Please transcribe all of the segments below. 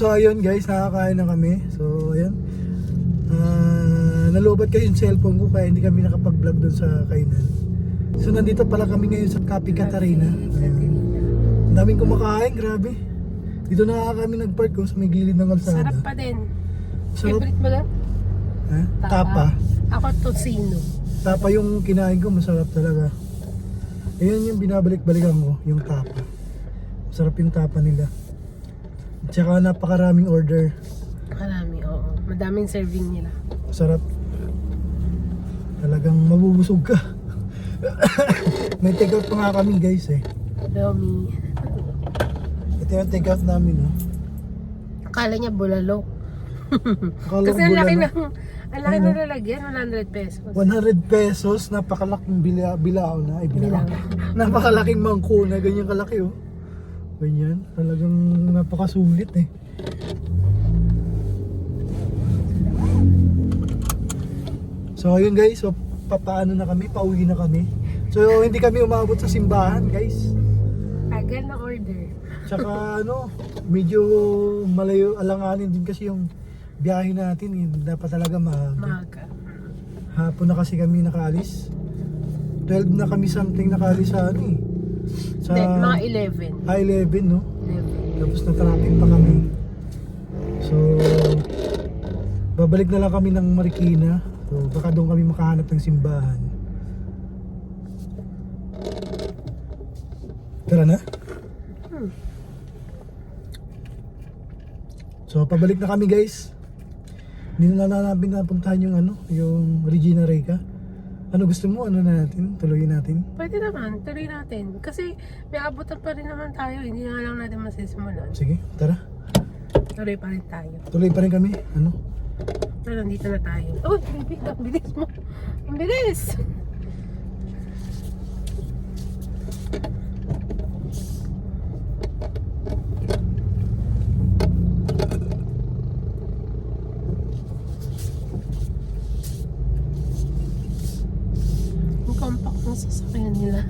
So ayun guys, nakakain na kami. So ayun. Nalobat kasi yung cellphone ko kaya hindi kami nakapag-vlog doon sa kainan. So nandito pala kami ngayon sa Cafe Catarina. Ang daming kumakain, grabe. Dito na kami nag-park ko sa may gilid ng kalsada. Sarap pa din. Sarap. Favorite mo lang? Ha? Tapa. Ako tosino. Tapa yung kinain ko, masarap talaga. Ayun yung binabalik-balikan ko, yung tapa. Masarap yung tapa nila. Tsaka napakaraming order. Marami, oo. Madaming serving nila. Masarap. Talagang mabubusog ka. May take out pa nga kami guys eh. Dami. Ito yung take out namin oh. Akala niya bulalo. Akala Kasi ko ang laki bulalo. ang laki na lalagyan, 100 pesos. 100 pesos, napakalaking bilao na. Ay, bilao. Bilao. Napakalaking mangkuna, ganyan kalaki oh. Ganyan, talagang napakasulit eh. So ayun guys, so papaano na kami, pauwi na kami. So hindi kami umabot sa simbahan guys. Tagal na order. Tsaka ano, medyo malayo, alanganin din kasi yung biyahe natin eh. Dapat talaga maaga. Maaga. Hapon na kasi kami nakaalis. 12 na kami something nakaalis sa ano eh. Sa Then, mga 11. 11 no? 11. Tapos na traffic pa kami. So babalik na lang kami ng Marikina. So baka doon kami makahanap ng simbahan. Tara na? So pabalik na kami guys. Hindi na namin napuntahan yung ano, yung Regina Rica. Ano gusto mo? Ano na natin? Tuloyin natin? Pwede naman, tuloy natin. Kasi may abutan pa rin naman tayo. Hindi na lang natin masisimulan. Sige, tara. Tuloy pa rin tayo. Tuloy pa rin kami. Ano? Pero nandito na tayo. Oh, baby, ang bilis mo. Ang bilis! Ang compact ng sasakyan nila.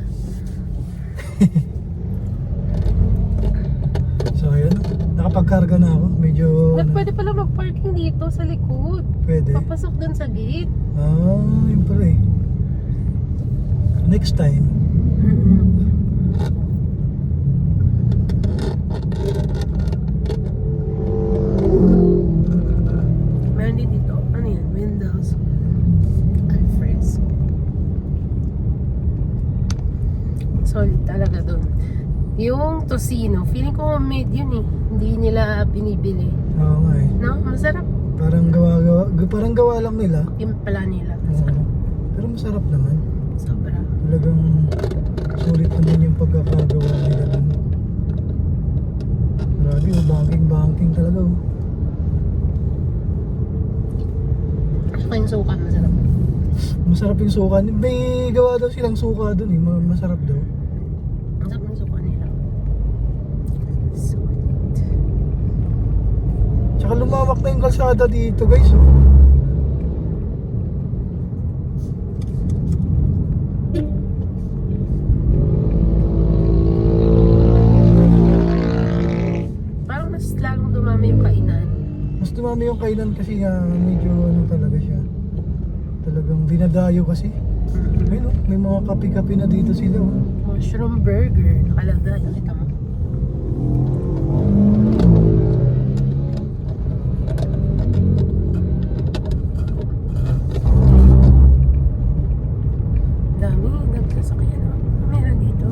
So ayun, nakapagkarga na ako. Medyo Pwede pala mag-parking dito sa likod. pwede. Papasok dun sa gate. Yun pala eh. Next time. Meron din dito. Ano yan? Windows. Alfresco. Solid talaga dun. Yung tosino, feeling ko homemade yun eh. Hindi nila binibili. Oo nga eh. No? Masarap. Parang gawa lang nila. Timpla nila. Oo. Masarap. Pero masarap naman. Sobra. Talagang sulit naman yung pagkakagawa nila dun. Grabe oh, banking talaga oh. Saka yung suka, masarap. Masarap yung suka. May gawa daw silang suka dun eh. Masarap daw. Masarap yung suka nila. Solid. Tsaka lumawak na yung kalsada dito guys oh. Parang mas lalong dumami yung kainan. Mas dumami yung kainan kasi nga medyo ano talaga siya. Talagang dinadayo kasi. Ayun oh, may mga kape-kape na dito sila oh. Mushroom burger. Nakalagay. Nakita mo? Dami sasakyan. Meron dito.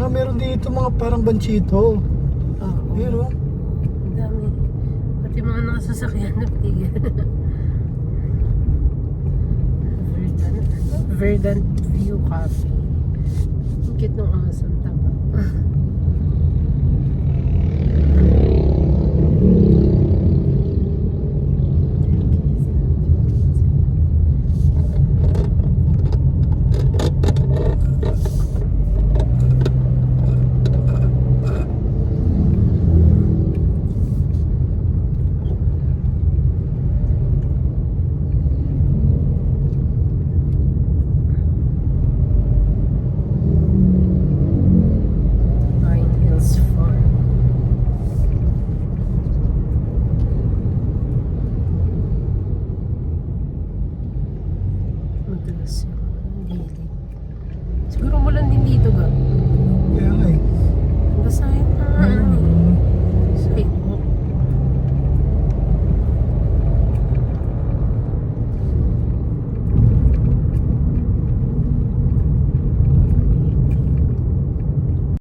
Meron dito mga parang banchito. Oo. Ayun oh. Dami. Pati mga nakasasakyan na patigil. Verdant View Cafe. Ang cute ng asang taba. Tapos yung gilid. Siguro mulan din dito ga. Kaya nga eh. Basta yun na.